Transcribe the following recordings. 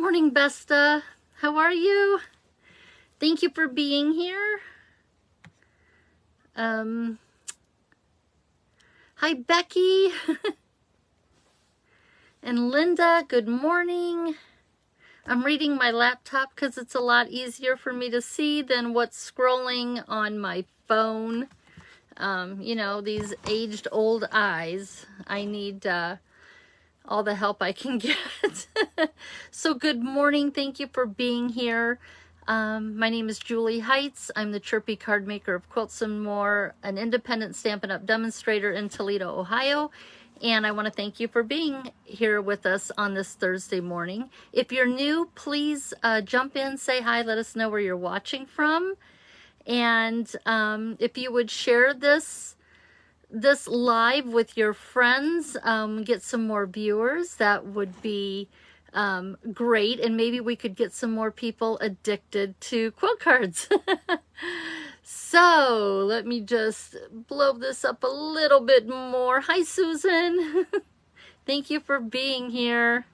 morning, Besta. How are you? Thank you for being here. Hi, Becky. And Linda, good morning. I'm reading my laptop because it's a lot easier for me to see than what's scrolling on my phone. You know, these aged old eyes. I need all the help I can get. So good morning. Thank you for being here. My name is Julie Heights. I'm the chirpy card maker of Quilts and More, an independent Stampin' Up! Demonstrator in Toledo, Ohio. And I want to thank you for being here with us on this Thursday morning. If you're new, please jump in, say hi, let us know where you're watching from. And if you would share this live with your friends, get some more viewers, that would be great. And maybe we could get some more people addicted to quilt cards. So let me just blow this up a little bit more. Hi, Susan. Thank you for being here.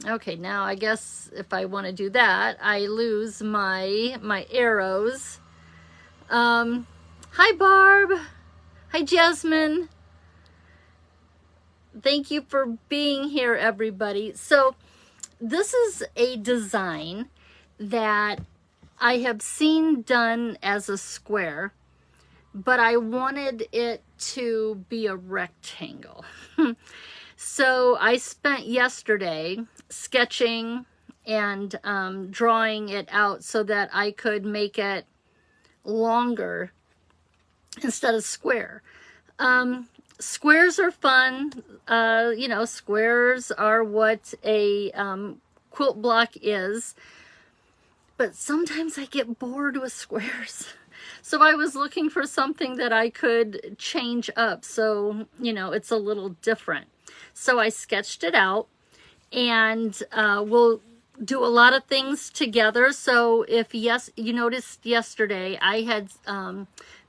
Okay, now I guess if I want to do that, I lose my arrows. Hi, Barb. Hi, Jasmine. Thank you for being here, everybody. So this is a design that I have seen done as a square, but I wanted it to be a rectangle. So I spent yesterday sketching and drawing it out so that I could make it longer instead of square. Squares are fun. You know, squares are what a quilt block is. But sometimes I get bored with squares. So I was looking for something that I could change up so, you know, it's a little different. So I sketched it out, and we'll do a lot of things together. So if you noticed yesterday, I had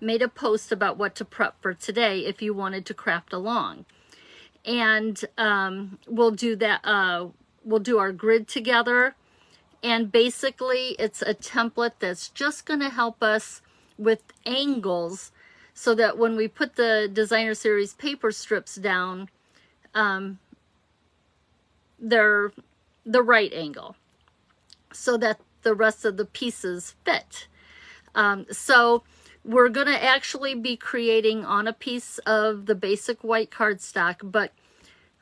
made a post about what to prep for today if you wanted to craft along. And we'll do that. We'll do our grid together. And basically, it's a template that's just going to help us with angles so that when we put the Designer Series paper strips down, they're the right angle so that the rest of the pieces fit. So we're going to actually be creating on a piece of the basic white cardstock, but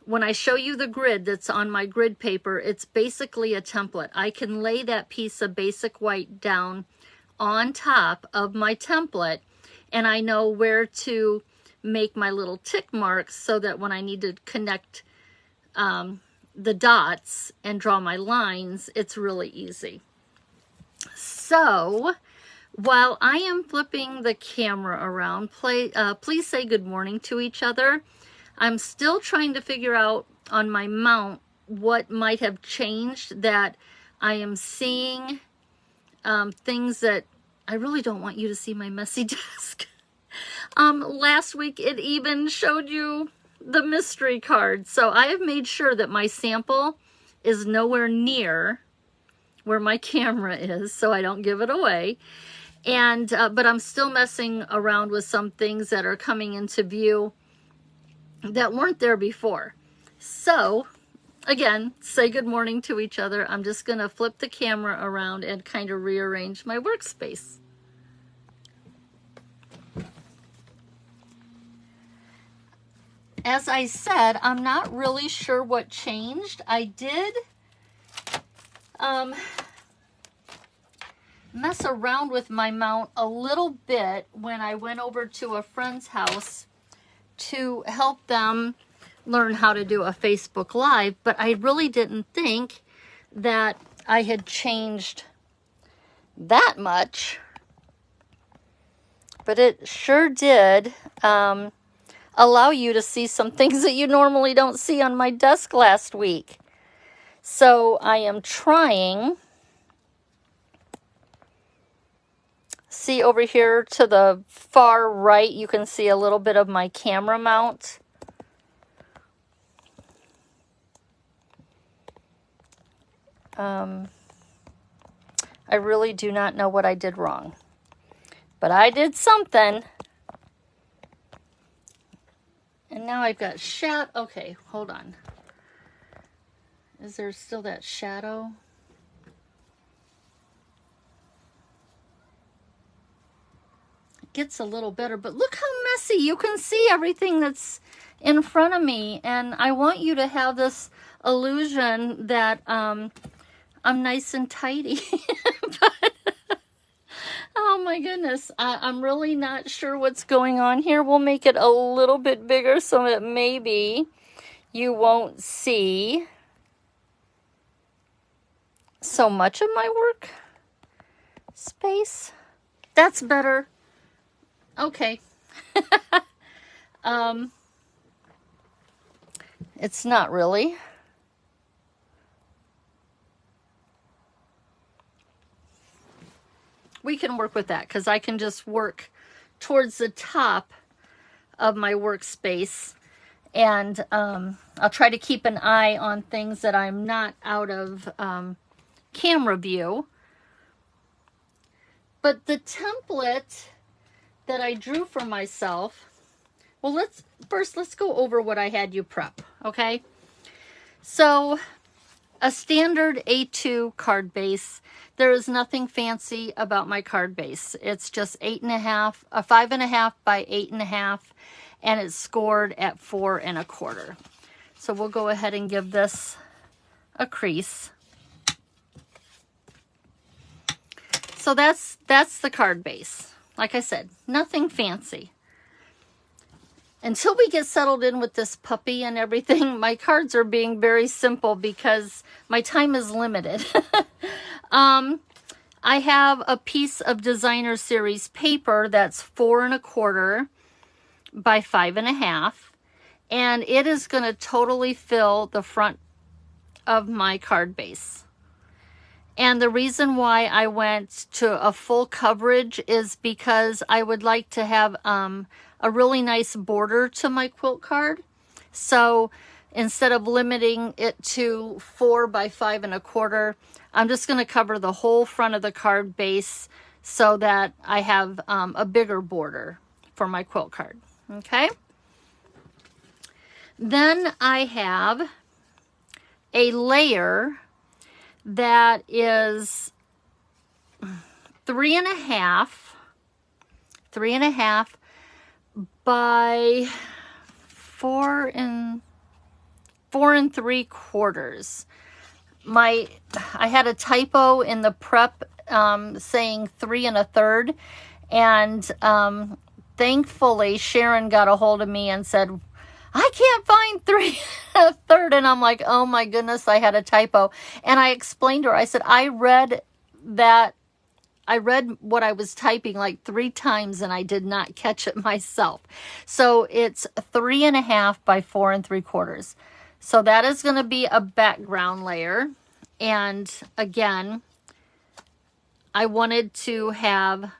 when I show you the grid that's on my grid paper, it's basically a template. I can lay that piece of basic white down on top of my template, and I know where to make my little tick marks so that when I need to connect the dots and draw my lines, it's really easy. So while I am flipping the camera around, please say good morning to each other. I'm still trying to figure out on my mount what might have changed, that I am seeing things that I really don't want you to see my messy desk. Last week it even showed you the mystery card. So I have made sure that my sample is nowhere near where my camera is so I don't give it away. And but I'm still messing around with some things that are coming into view that weren't there before. So again, say good morning to each other. I'm just going to flip the camera around and kind of rearrange my workspace. As I said, I'm not really sure what changed. I did mess around with my mount a little bit when I went over to a friend's house to help them learn how to do a Facebook Live, but I really didn't think that I had changed that much. But it sure did allow you to see some things that you normally don't see on my desk last week. So I am trying. See over here to the far right, you can see a little bit of my camera mount. I really do not know what I did wrong. But I did something. And now I've got shadow. Okay, hold on. Is there still that shadow? It gets a little better, but look how messy. You can see everything that's in front of me. And I want you to have this illusion that I'm nice and tidy. But, oh my goodness, I'm really not sure what's going on here. We'll make it a little bit bigger so that maybe you won't see so much of my work space. That's better. Okay. It's not really. We can work with that because I can just work towards the top of my workspace, and I'll try to keep an eye on things that I'm not out of camera view. But the template that I drew for myself, well, let's go over what I had you prep, okay? So a standard A2 card base. There is nothing fancy about my card base. It's just 5.5 by 8.5, and it's scored at 4 1/4. So we'll go ahead and give this a crease. So that's the card base. Like I said, nothing fancy. Until we get settled in with this puppy and everything, my cards are being very simple because my time is limited. I have a piece of designer series paper that's 4 1/4 by 5.5, and it is going to totally fill the front of my card base. And the reason why I went to a full coverage is because I would like to have a really nice border to my quilt card. So instead of limiting it to 4 by 5 1/4, I'm just going to cover the whole front of the card base so that I have a bigger border for my quilt card. Okay. Then I have a layer that is 3.5 by 4 3/4. I had a typo in the prep saying 3 1/3, and thankfully Sharon got a hold of me and said, I can't find 3 1/3, and I'm like, oh my goodness, I had a typo. And I explained to her, I said, I read what I was typing like 3 times and I did not catch it myself. So it's 3.5 by 4 3/4. So that is going to be a background layer. And again, I wanted to have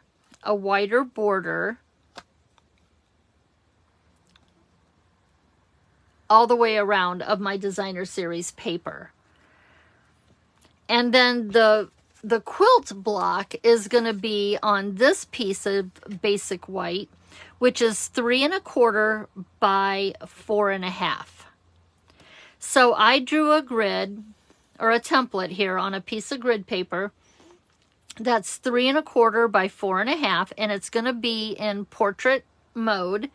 a wider border all the way around of my designer series paper. And then the quilt block is going to be on this piece of basic white, which is 3 1/4 by 4.5. So I drew a grid or a template here on a piece of grid paper that's 3 1/4 by 4.5, and it's going to be in portrait mode.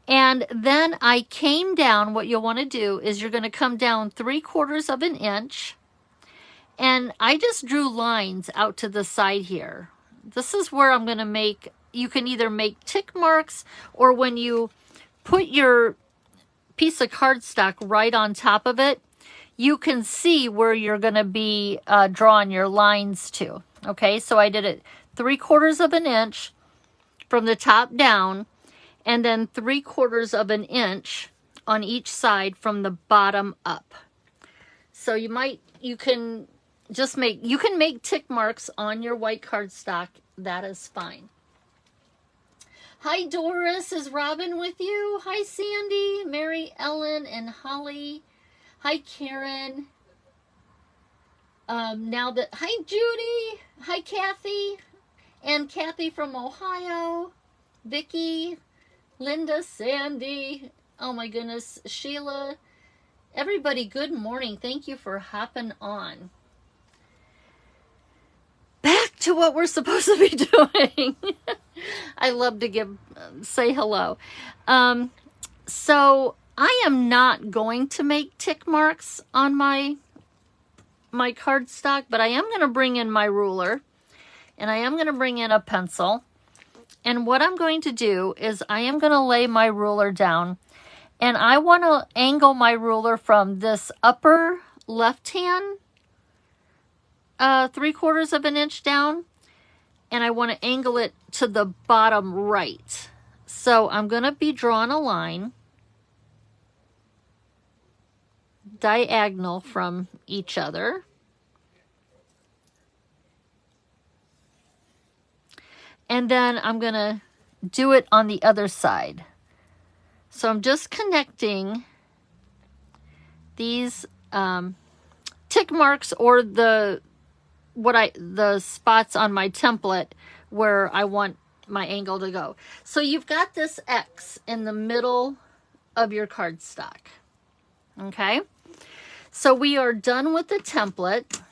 And then I came down. What you'll want to do is you're going to come down 3/4 of an inch, and I just drew lines out to the side here. This is where I'm going to make, you can either make tick marks, or when you put your piece of cardstock right on top of it, you can see where you're going to be drawing your lines to. Okay, so I did it 3/4 of an inch from the top down, and then 3/4 of an inch on each side from the bottom up. So you can make tick marks on your white cardstock. That is fine. Hi Doris, is Robin with you? Hi Sandy, Mary Ellen, and Holly. Hi Karen. Now that, hi Judy, hi Kathy, and Kathy from Ohio, Vicky, Linda, Sandy, oh my goodness, Sheila, everybody, good morning. Thank you for hopping on. Back to what we're supposed to be doing. I love to say hello. So I am not going to make tick marks on my cardstock, but I am going to bring in my ruler, and I am going to bring in a pencil. And what I'm going to do is I am going to lay my ruler down, and I want to angle my ruler from this upper left hand 3/4 of an inch down, and I want to angle it to the bottom right. So I'm going to be drawing a line diagonal from each other. And then I'm going to do it on the other side. So I'm just connecting these tick marks, or the spots on my template where I want my angle to go. So you've got this X in the middle of your cardstock. Okay? So we are done with the template.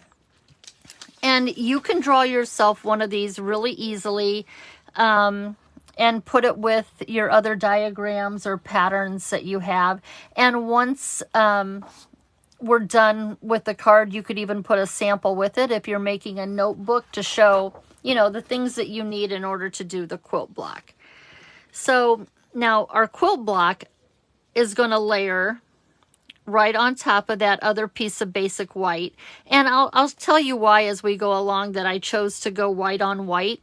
And you can draw yourself one of these really easily and put it with your other diagrams or patterns that you have. And once we're done with the card, you could even put a sample with it if you're making a notebook to show, you know, the things that you need in order to do the quilt block. So now our quilt block is going to layer right on top of that other piece of basic white. And I'll tell you why as we go along that I chose to go white on white.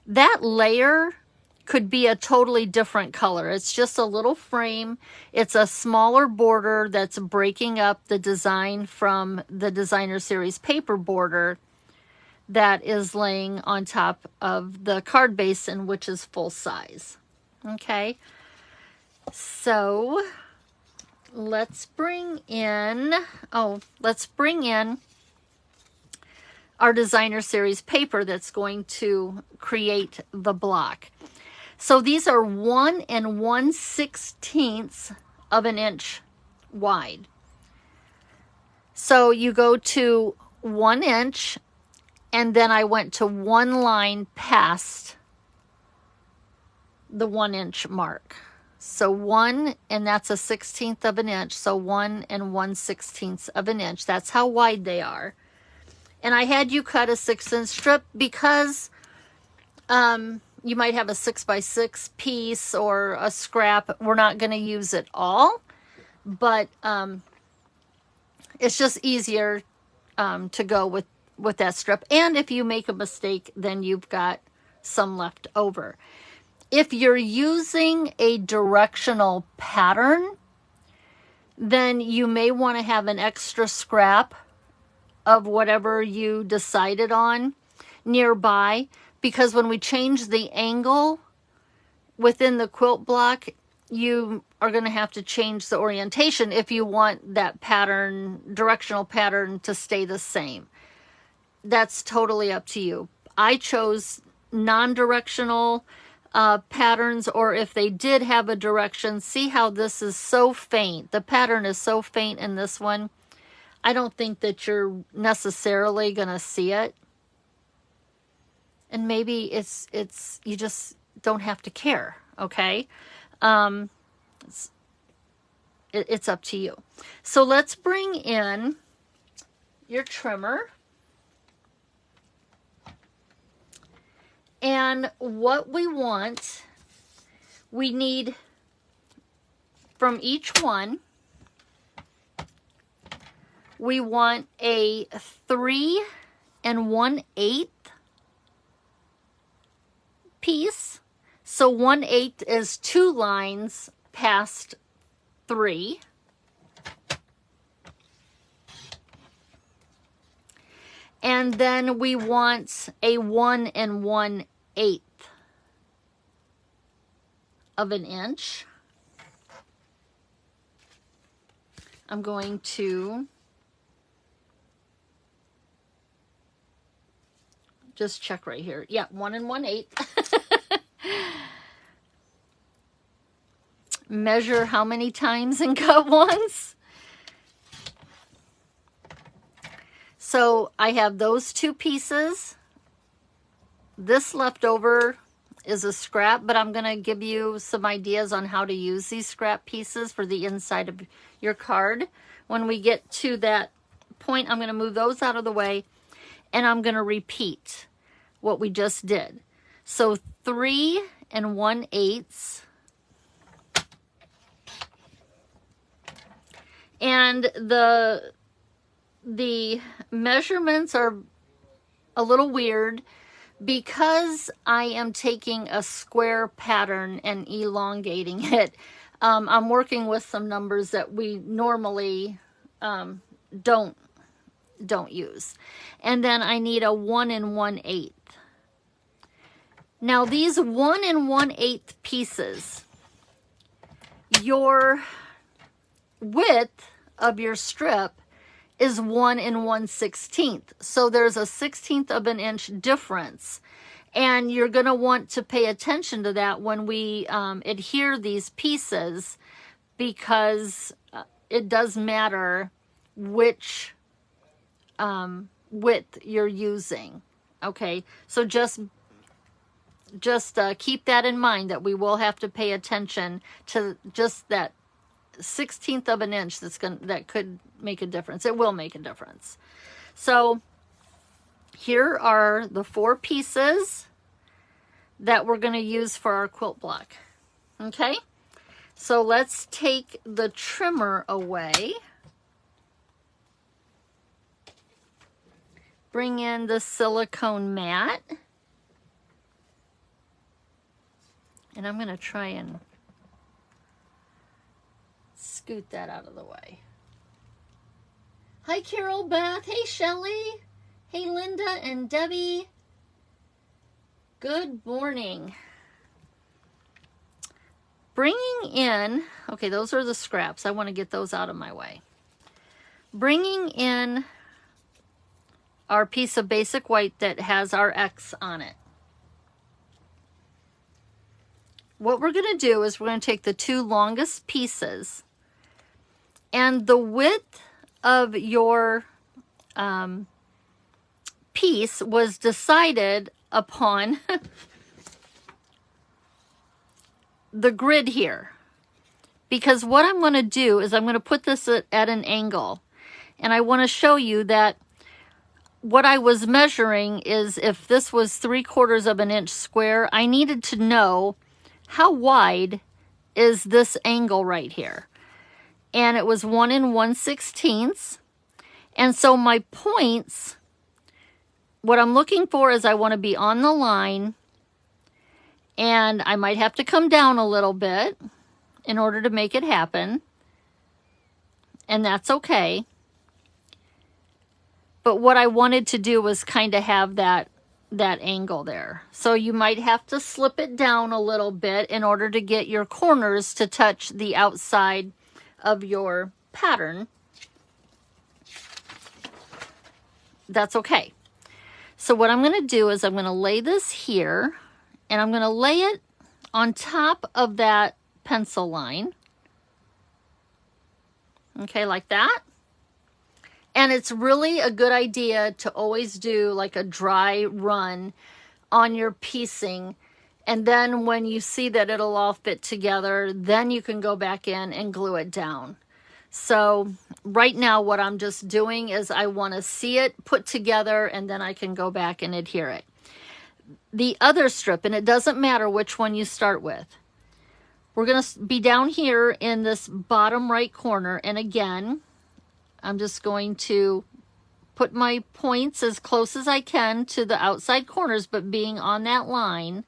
That layer could be a totally different color. It's just a little frame. It's a smaller border that's breaking up the design from the Designer Series paper border that is laying on top of the card basin, which is full size. Okay, so let's bring in our Designer Series paper that's going to create the block. So these are 1 1/16 of an inch wide. So you go to 1 inch, and then I went to one line past the 1 inch mark. So 1, and that's a 1/16 of an inch. So 1 1/16 of an inch. That's how wide they are. And I had you cut a 6-inch strip because you might have a 6x6 piece or a scrap. We're not going to use it all, but it's just easier to go with that strip. And if you make a mistake, then you've got some left over. If you're using a directional pattern, then you may want to have an extra scrap of whatever you decided on nearby, because when we change the angle within the quilt block, you are going to have to change the orientation if you want that pattern, directional pattern, to stay the same. That's totally up to you. I chose non-directional patterns, or if they did have a direction. See how this is so faint? The pattern is so faint in this one. I don't think that you're necessarily going to see it. And maybe it's you just don't have to care, okay? It's up to you. So let's bring in your trimmer. And what we want, we need from each one, we want a 3 1/8 piece. So 1/8 is 2 lines past 3. And then we want a 1 1/8 of an inch. I'm going to just check right here. Yeah, 1 1/8. Measure how many times and cut once. So I have those 2 pieces. This leftover is a scrap, but I'm going to give you some ideas on how to use these scrap pieces for the inside of your card. When we get to that point, I'm going to move those out of the way, and I'm going to repeat what we just did. So 3 1/8. And the measurements are a little weird because I am taking a square pattern and elongating it. I'm working with some numbers that we normally don't use. And then I need a 1 1/8. Now these 1 1/8 pieces, your width of your strip is 1 1/16. So there's a 1/16 of an inch difference. And you're going to want to pay attention to that when we adhere these pieces, because it does matter which width you're using. Okay, so just keep that in mind, that we will have to pay attention to just that 1/16 of an inch that could make a difference. It will make a difference. So here are the 4 pieces that we're going to use for our quilt block. Okay, so let's take the trimmer away. Bring in the silicone mat. And I'm going to try and scoot that out of the way. Hi, Carol Beth. Hey, Shelly. Hey, Linda and Debbie. Good morning. Bringing in, okay, those are the scraps. I want to get those out of my way. Bringing in our piece of basic white that has our X on it. What we're going to do is we're going to take the 2 longest pieces, and the width of your piece was decided upon the grid here. Because what I'm going to do is I'm going to put this at an angle, and I want to show you that what I was measuring is, if this was 3/4 of an inch square, I needed to know how wide is this angle right here. And it was 1 1/16. And so my points, what I'm looking for is I want to be on the line, and I might have to come down a little bit in order to make it happen. And that's okay. But what I wanted to do was kind of have that angle there. So you might have to slip it down a little bit in order to get your corners to touch the outside of your pattern. That's okay. So what I'm going to do is I'm going to lay this here, and I'm going to lay it on top of that pencil line. Okay, like that. And it's really a good idea to always do like a dry run on your piecing. And then when you see that it'll all fit together, then you can go back in and glue it down. So right now what I'm just doing is I want to see it put together, and then I can go back and adhere it. The other strip, and it doesn't matter which one you start with, we're going to be down here in this bottom right corner. And again, I'm just going to put my points as close as I can to the outside corners, but being on that line.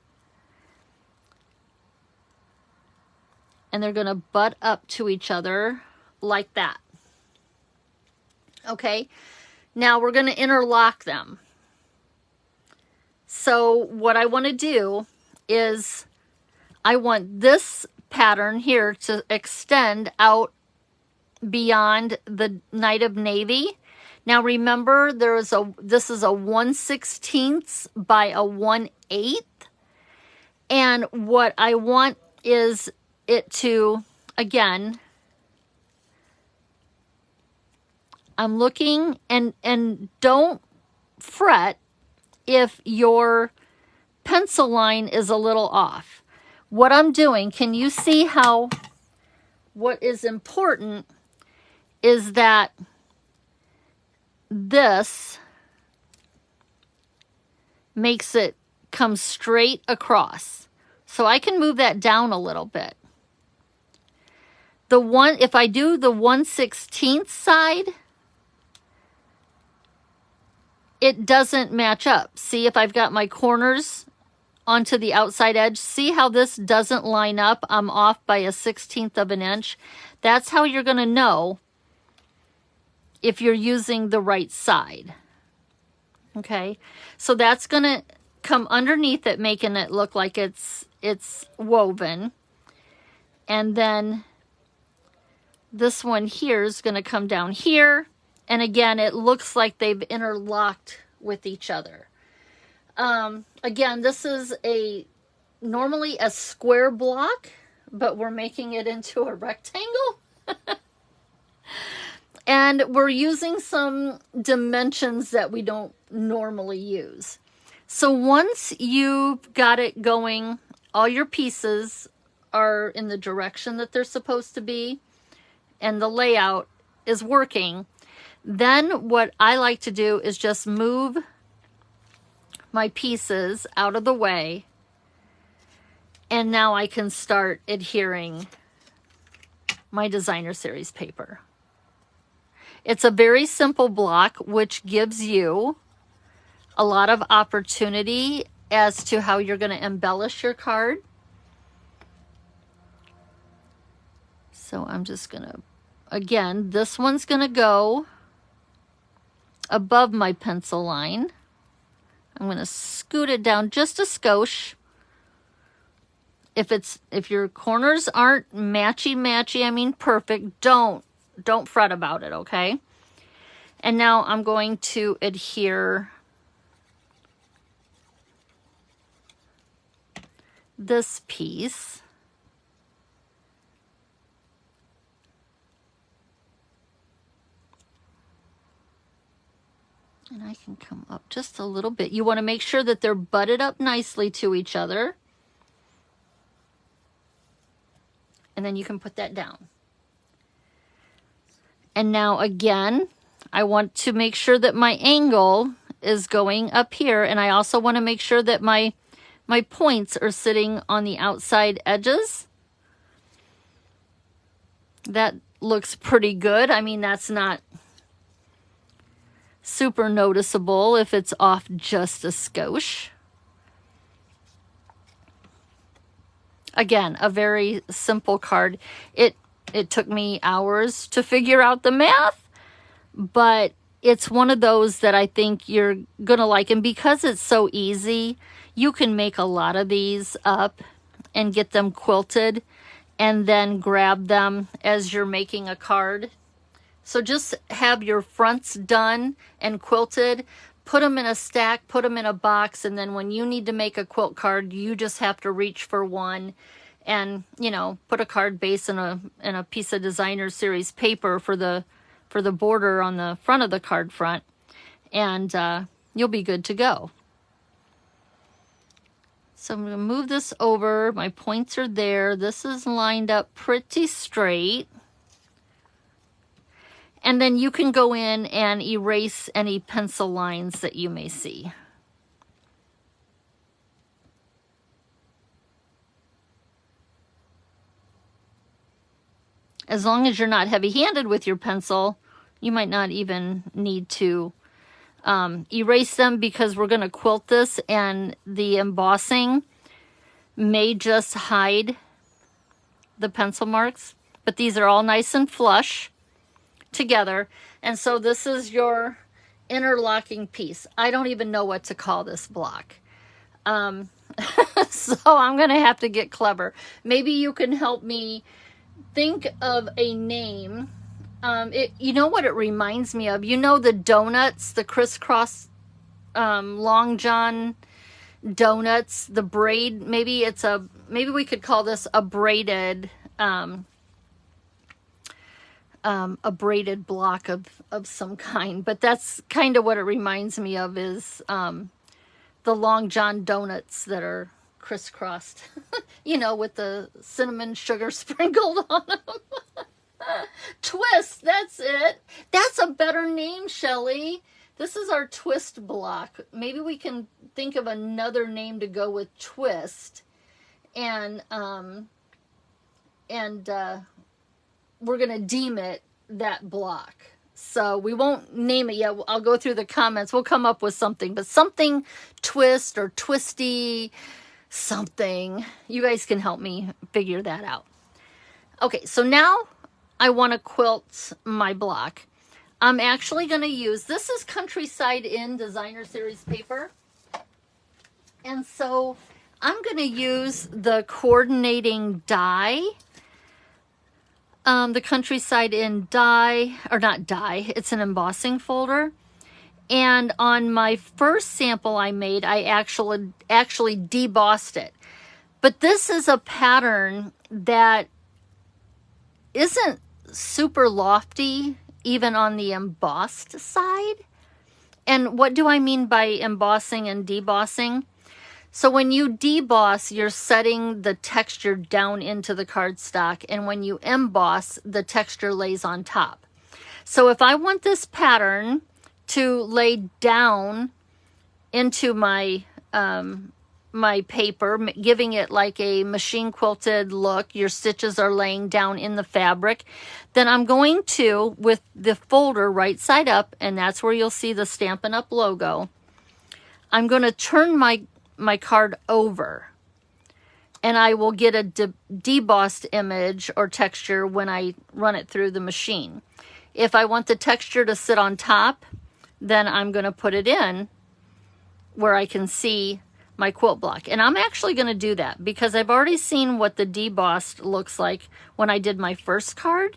And they're going to butt up to each other like that. Okay, now we're going to interlock them. So what I want to do is I want this pattern here to extend out beyond the Night of Navy. Now remember, this is a 1/16 by a 1/8. And what I want is it to, again, I'm looking, and don't fret if your pencil line is a little off. What I'm doing, can you see how what is important is that this makes it come straight across. So I can move that down a little bit. If I do the 1/16 side, it doesn't match up. See, if I've got my corners onto the outside edge, see how this doesn't line up? I'm off by a 1/16 of an inch. That's how you're going to know if you're using the right side. Okay, so that's going to come underneath it, making it look like it's woven. And then this one here is going to come down here. And again, it looks like they've interlocked with each other. Again, this is normally a square block, but we're making it into a rectangle. And we're using some dimensions that we don't normally use. So once you've got it going, all your pieces are in the direction that they're supposed to be, and the layout is working, then what I like to do is just move my pieces out of the way, and now I can start adhering my designer series paper. It's a very simple block, which gives you a lot of opportunity as to how you're going to embellish your card. So I'm just going to, again, this one's going to go above my pencil line. I'm going to scoot it down just a skosh. If your corners aren't matchy, I mean perfect, don't fret about it, okay? And now I'm going to adhere this piece. And I can come up just a little bit. You want to make sure that they're butted up nicely to each other. And then you can put that down. And now again, I want to make sure that my angle is going up here. And I also want to make sure that my points are sitting on the outside edges. That looks pretty good. I mean, that's not super noticeable if it's off just a skosh. Again, a very simple card. It took me hours to figure out the math, but it's one of those that I think you're gonna like. And because it's so easy, you can make a lot of these up and get them quilted and then grab them as you're making a card. So just have your fronts done and quilted, put them in a stack, put them in a box, and then when you need to make a quilt card, you just have to reach for one and, you know, put a card base in a piece of designer series paper for the border on the front of the card front, and you'll be good to go. So I'm going to move this over. My points are there. This is lined up pretty straight. And then you can go in and erase any pencil lines that you may see. As long as you're not heavy-handed with your pencil, you might not even need to erase them, because we're going to quilt this and the embossing may just hide the pencil marks. But these are all nice and flush together, and so this is your interlocking piece. I don't even know what to call this block, so I'm gonna have to get clever. Maybe you can help me think of a name You know what it reminds me of? You know the donuts, the crisscross long john donuts, the braid. Maybe we could call this a braided block of some kind. But that's kind of what it reminds me of, is the long john donuts that are crisscrossed, you know, with the cinnamon sugar sprinkled on them. Twist, that's it. That's a better name, Shelley. This is our twist block. Maybe we can think of another name to go with twist. And we're going to deem it that block. So we won't name it yet. I'll go through the comments. We'll come up with something, but something twist or twisty something. You guys can help me figure that out. Okay, so now I want to quilt my block. I'm actually going to use, this is Countryside Inn Designer Series paper. And so I'm going to use the coordinating die. The Countryside Inn die, or not die, it's an embossing folder. And on my first sample I made, I actually debossed it. But this is a pattern that isn't super lofty, even on the embossed side. And what do I mean by embossing and debossing? So when you deboss, you're setting the texture down into the cardstock, and when you emboss, the texture lays on top. So if I want this pattern to lay down into my my paper, giving it like a machine quilted look, your stitches are laying down in the fabric, then I'm going to, with the folder right side up, and that's where you'll see the Stampin' Up! Logo, I'm going to turn my card over, and I will get a debossed image or texture when I run it through the machine. If I want the texture to sit on top, then I'm going to put it in where I can see my quilt block. And I'm actually going to do that because I've already seen what the debossed looks like when I did my first card.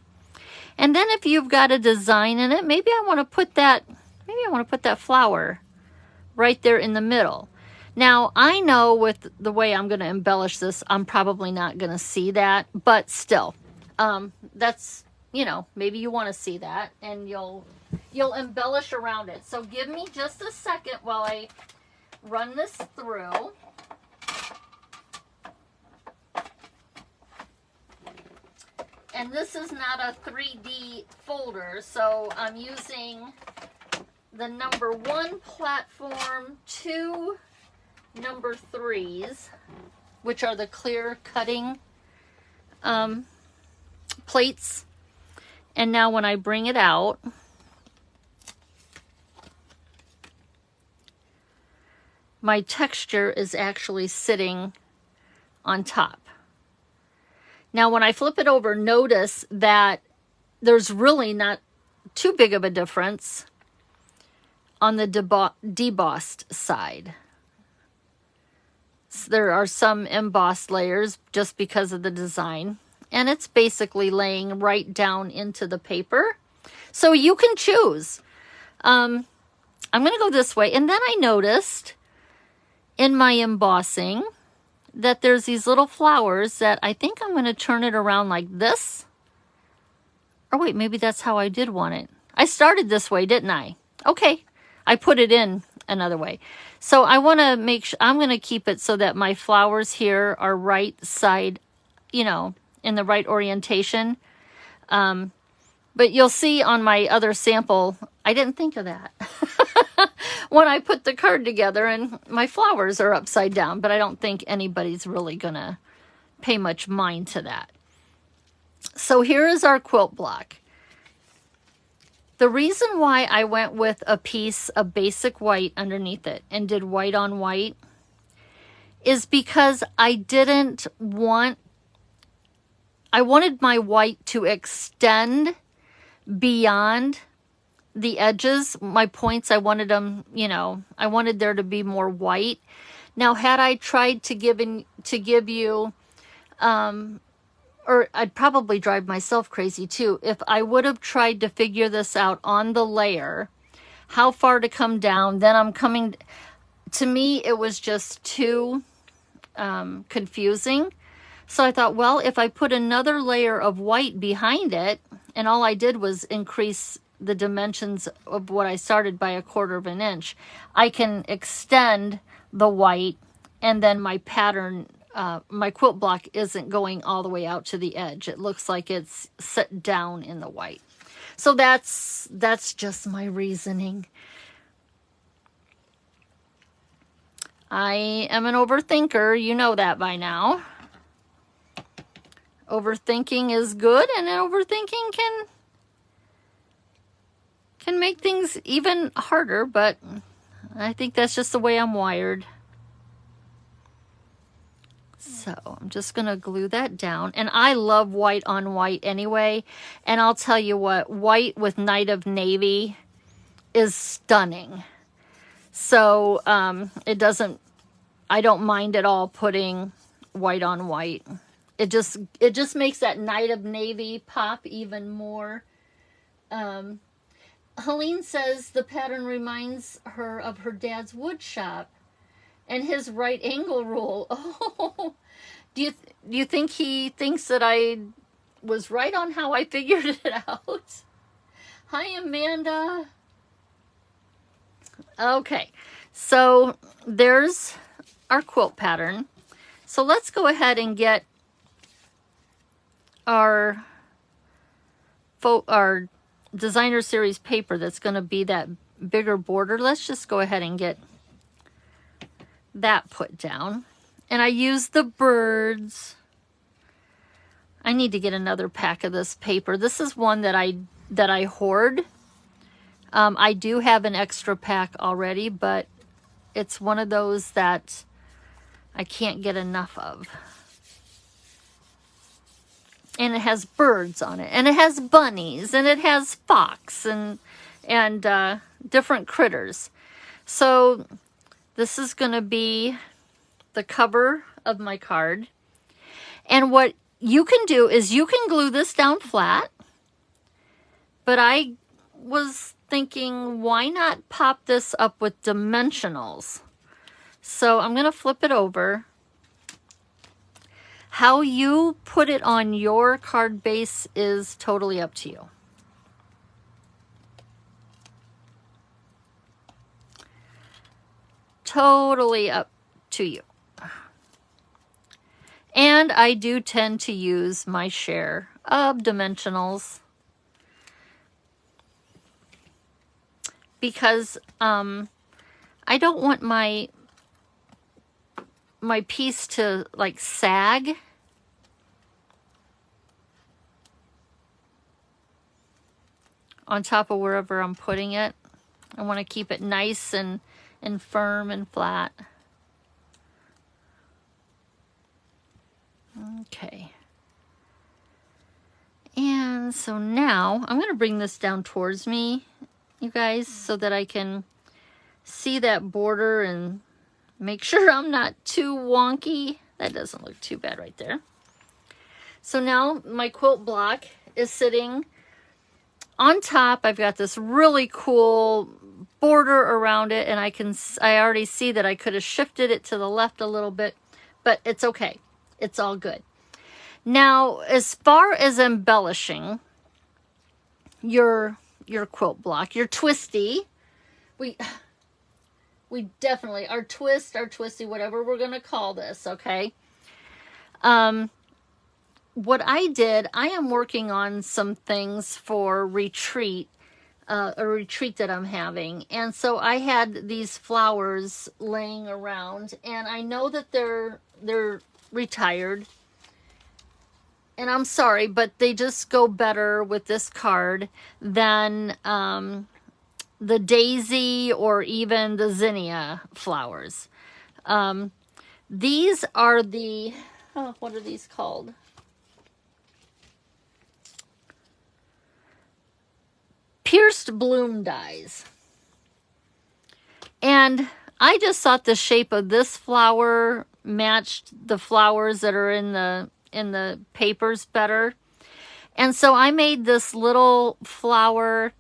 And then if you've got a design in it, maybe I want to put that flower right there in the middle. Now, I know with the way I'm going to embellish this, I'm probably not going to see that, but still, that's, you know, maybe you want to see that, and you'll embellish around it. So give me just a second while I run this through. And this is not a 3D folder, so I'm using the number 1 platform, 2 number 3s, which are the clear cutting plates. And now when I bring it out, my texture is actually sitting on top. Now when I flip it over, notice that there's really not too big of a difference on the debossed side. So there are some embossed layers just because of the design, and it's basically laying right down into the paper. So you can choose. I'm going to go this way, and then I noticed in my embossing that there's these little flowers that I think I'm going to turn it around like this. Or wait, maybe that's how I did want it. I started this way, didn't I? Okay, I put it in another way. So I want to make sure, I'm going to keep it so that my flowers here are right side, you know, in the right orientation. But you'll see on my other sample, I didn't think of that. When I put the card together and my flowers are upside down, but I don't think anybody's really going to pay much mind to that. So here is our quilt block. The reason why I went with a piece of basic white underneath it and did white on white is because I wanted my white to extend beyond the edges. My points, I wanted them, you know, I wanted there to be more white. Now, had I tried to give you or I'd probably drive myself crazy too, if I would have tried to figure this out on the layer, how far to come down. Then I'm coming, to me, it was just too confusing. So I thought, well, if I put another layer of white behind it, and all I did was increase the dimensions of what I started by 1/4 of an inch, I can extend the white, and then my pattern, my quilt block isn't going all the way out to the edge. It looks like it's set down in the white. So that's just my reasoning. I am an overthinker, you know that by now. Overthinking is good, and overthinking can make things even harder, but I think that's just the way I'm wired. So I'm just going to glue that down. And I love white on white anyway. And I'll tell you what, white with Night of Navy is stunning. So I don't mind at all putting white on white. It just makes that Night of Navy pop even more. Helene says the pattern reminds her of her dad's wood shop and his right angle rule. Oh, do you think he thinks that I was right on how I figured it out? Hi, Amanda. Okay, so there's our quilt pattern. So let's go ahead and get our designer series paper that's going to be that bigger border. Let's just go ahead and get that put down. And I use the birds. I need to get another pack of this paper. This is one that I hoard. I do have an extra pack already, but it's one of those that I can't get enough of. And it has birds on it, and it has bunnies, and it has fox and different critters. So this is going to be the cover of my card. And what you can do is you can glue this down flat, but I was thinking, why not pop this up with dimensionals? So I'm going to flip it over. How you put it on your card base is totally up to you. Totally up to you. And I do tend to use my share of dimensionals because I don't want my piece to like sag. On top of wherever I'm putting it. I want to keep it nice and firm and flat. Okay. And so now I'm going to bring this down towards me, you guys, so that I can see that border and make sure I'm not too wonky. That doesn't look too bad right there. So now my quilt block is sitting on top. I've got this really cool border around it, and I already see that I could have shifted it to the left a little bit, but it's okay. It's all good. Now, as far as embellishing your quilt block, your twisty, we definitely, our twisty, whatever we're going to call this, okay? What I did, I am working on some things for retreat, a retreat that I'm having. And so I had these flowers laying around, and I know that they're retired. And I'm sorry, but they just go better with this card than the daisy or even the zinnia flowers. These are the, what are these called? Pierced bloom dies. And I just thought the shape of this flower matched the flowers that are in the in the papers better. And so I made this little flower,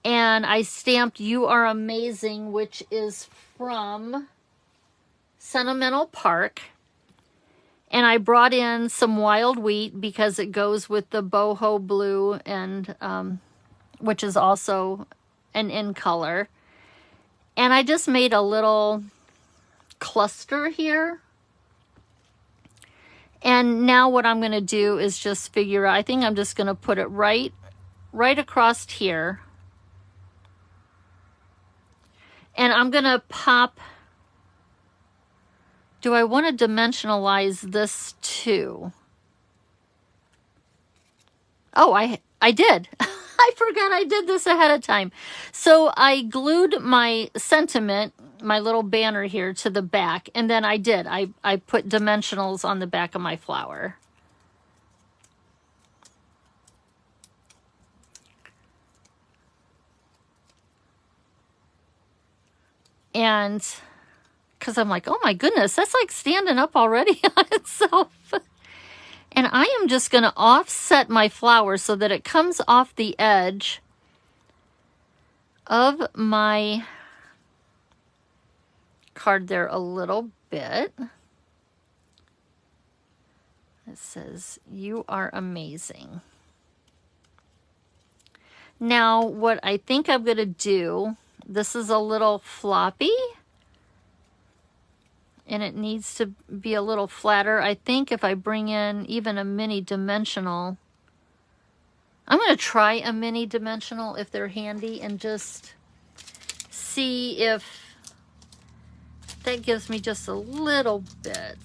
and I stamped "You Are Amazing," which is from Sentimental Park. And I brought in some wild wheat because it goes with the boho blue, and which is also an in color. And I just made a little cluster here. And now what I'm going to do is just figure out, I think I'm just going to put it right across here. And I'm going to pop, do I want to dimensionalize this too? Oh, I did. I forgot I did this ahead of time. So I glued my sentiment, my little banner here, to the back, and then I put dimensionals on the back of my flower. And because I'm like, oh my goodness, that's like standing up already on itself. And I am just going to offset my flower so that it comes off the edge of my card there a little bit. It says, "You are amazing." Now, what I think I'm going to do, this is a little floppy, and it needs to be a little flatter. I think if I bring in even a mini dimensional, I'm going to try a mini dimensional if they're handy and just see if that gives me just a little bit.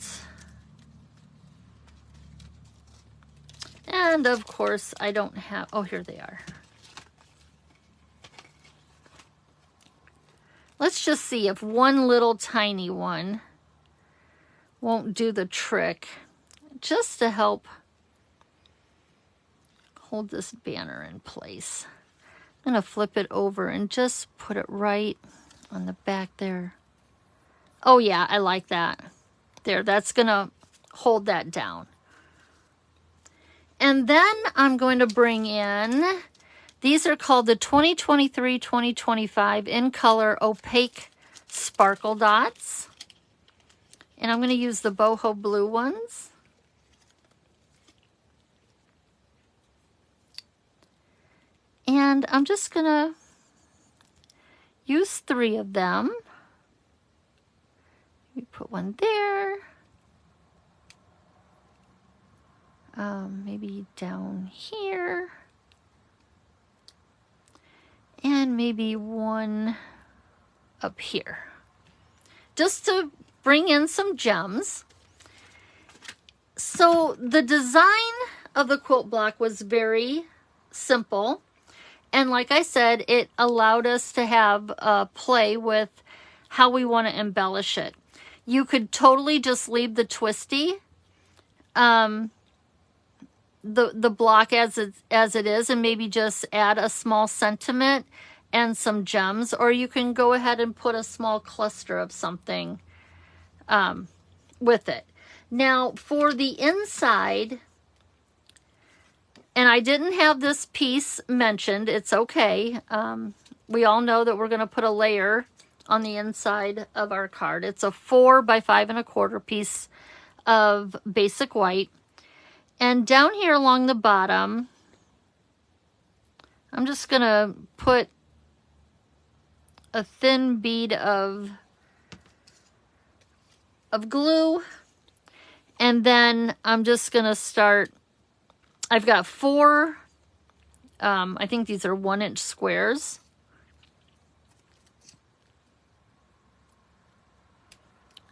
And of course I don't have, oh, here they are. Let's just see if one little tiny one won't do the trick, just to help hold this banner in place. I'm going to flip it over and just put it right on the back there. Oh yeah, I like that. There, that's going to hold that down. And then I'm going to bring in, these are called the 2023-2025 in color opaque sparkle dots. And I'm going to use the boho blue ones. And I'm just going to use 3 of them. We put one there. Maybe down here. And maybe one up here. Just to bring in some gems. So the design of the quilt block was very simple. And like I said, it allowed us to have play with how we want to embellish it. You could totally just leave the twisty, the block as it is, and maybe just add a small sentiment and some gems, or you can go ahead and put a small cluster of something with it. Now for the inside, and I didn't have this piece mentioned, it's okay. We all know that we're going to put a layer on the inside of our card. It's a 4 by 5 1/4 piece of basic white. And down here along the bottom, I'm just going to put a thin bead of glue. And then I'm just going to start, I've got 4, I think these are 1-inch squares.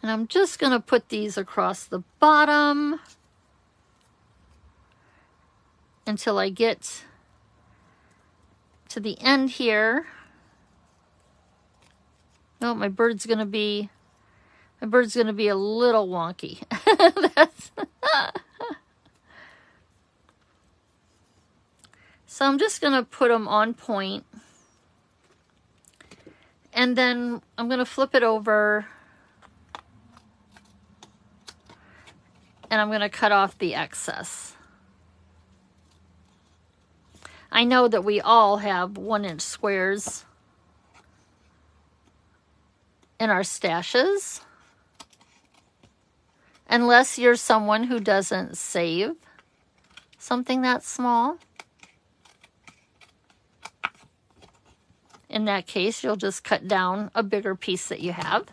And I'm just going to put these across the bottom until I get to the end here. Oh, my bird's going to be a little wonky. So I'm just going to put them on point. And then I'm going to flip it over. and I'm going to cut off the excess. I know that we all have 1-inch squares in our stashes, unless you're someone who doesn't save something that small. In that case, you'll just cut down a bigger piece that you have.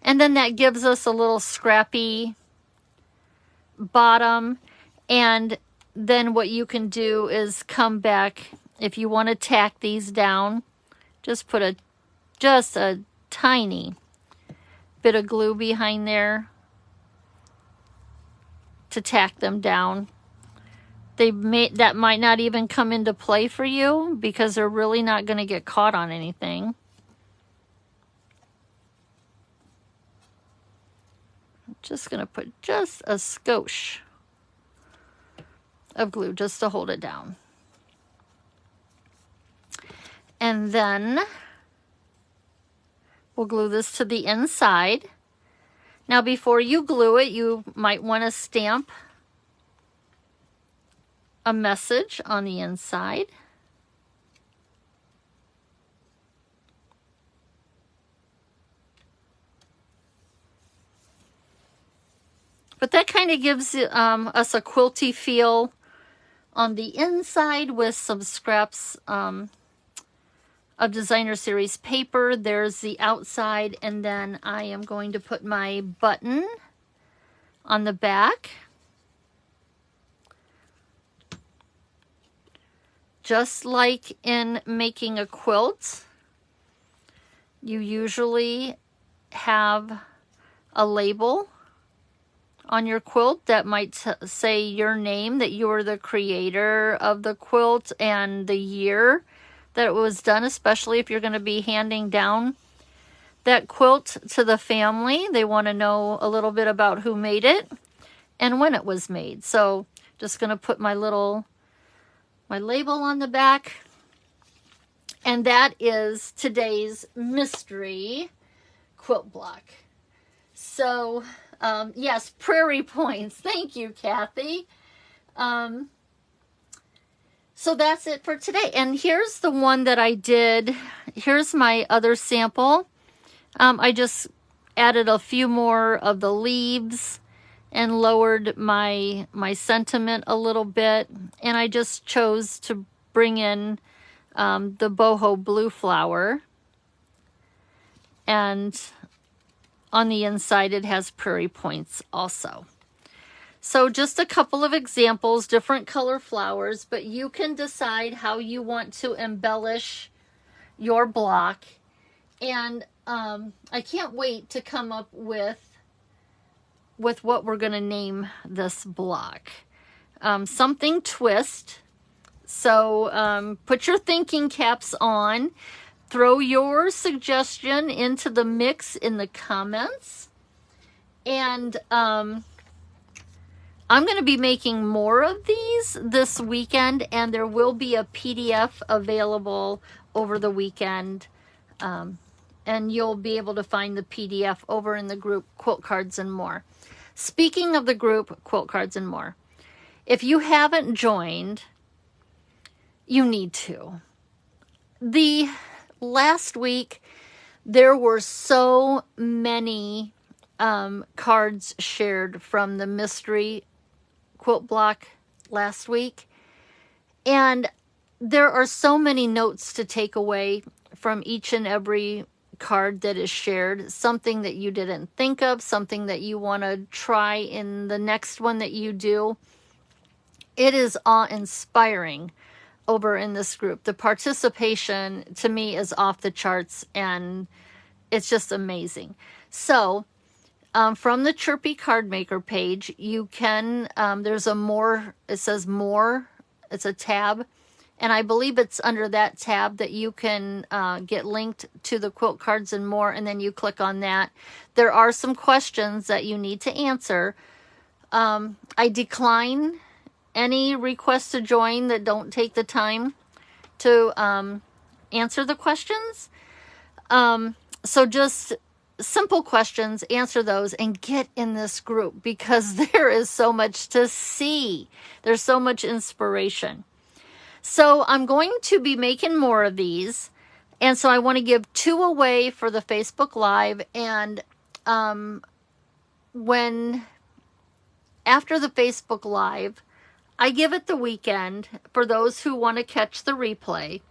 And then that gives us a little scrappy bottom. And then what you can do is come back, if you want to tack these down, just put just a tiny bit of glue behind there to tack them down. That might not even come into play for you because they're really not going to get caught on anything. I'm just going to put just a skosh of glue just to hold it down. And then we'll glue this to the inside. Now before you glue it, you might want to stamp a message on the inside. But that kind of gives us a quilty feel on the inside with some scraps of Designer Series paper. There's the outside, and then I am going to put my button on the back. Just like in making a quilt, you usually have a label on your quilt that might say your name, that you were the creator of the quilt and the year that it was done, especially if you're going to be handing down that quilt to the family. They want to know a little bit about who made it and when it was made. So just going to put my label on the back. And that is today's mystery quilt block. So, yes, Prairie Points. Thank you, Kathy. So that's it for today. And here's the one that I did. Here's my other sample. I just added a few more of the leaves and lowered my sentiment a little bit. And I just chose to bring in the boho blue flower. And on the inside, it has Prairie Points also. So just a couple of examples, different color flowers, but you can decide how you want to embellish your block. And I can't wait to come up with what we're going to name this block. Something twist. So put your thinking caps on. Throw your suggestion into the mix in the comments. And I'm going to be making more of these this weekend, and there will be a PDF available over the weekend. And you'll be able to find the PDF over in the group Quilt Cards and More. Speaking of the group Quilt Cards and More, if you haven't joined, you need to. The last week, there were so many cards shared from the mystery quilt block last week, and there are so many notes to take away from each and every card that is shared. Something that you didn't think of, something that you want to try in the next one that you do. It is awe-inspiring over in this group. The participation to me is off the charts, and it's just amazing. So from the Chirpy Card Maker page, you can, there's a more, it says more, it's a tab, and I believe it's under that tab that you can get linked to the Quilt Cards and More, and then you click on that. There are some questions that you need to answer. I decline any requests to join that don't take the time to answer the questions. So just simple questions, answer those, and get in this group because there is so much to see. There's so much inspiration. So I'm going to be making more of these. And so I want to give 2 away for the Facebook Live. And after the Facebook Live, I give it the weekend for those who want to catch the replay.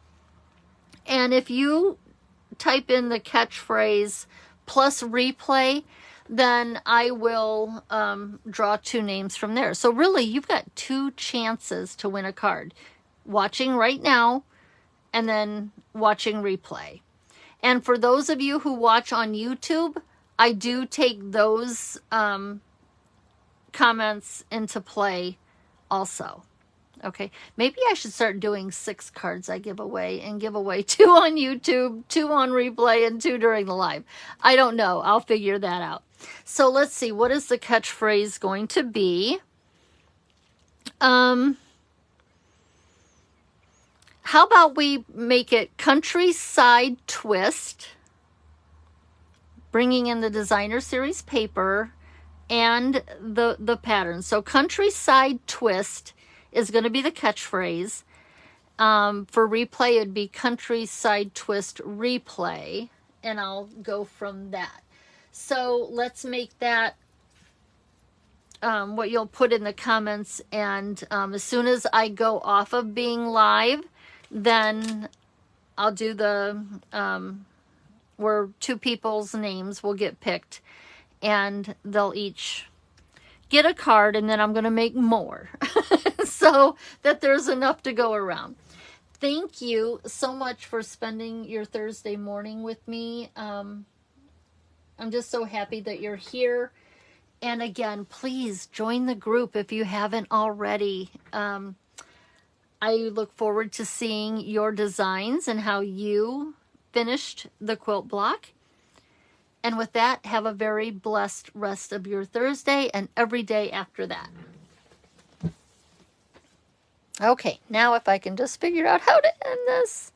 And if you type in the catchphrase plus replay, then I will draw 2 names from there. So really, you've got 2 chances to win a card. Watching right now, and then watching replay. And for those of you who watch on YouTube, I do take those comments into play also. Okay, maybe I should start doing 6 cards I give away and give away 2 on YouTube, 2 on replay, and 2 during the live. I don't know. I'll figure that out. So let's see. What is the catchphrase going to be? How about we make it Countryside Twist, bringing in the Designer Series paper and the pattern. So Countryside Twist is going to be the catchphrase. For replay, it'd be Countryside Twist Replay, and I'll go from that. So let's make that what you'll put in the comments, and as soon as I go off of being live, then I'll do the where 2 people's names will get picked, and they'll each get a card, and then I'm going to make more so that there's enough to go around. Thank you so much for spending your Thursday morning with me. I'm just so happy that you're here. And again, please join the group if you haven't already. I look forward to seeing your designs and how you finished the quilt block. And with that, have a very blessed rest of your Thursday and every day after that. Okay, now if I can just figure out how to end this.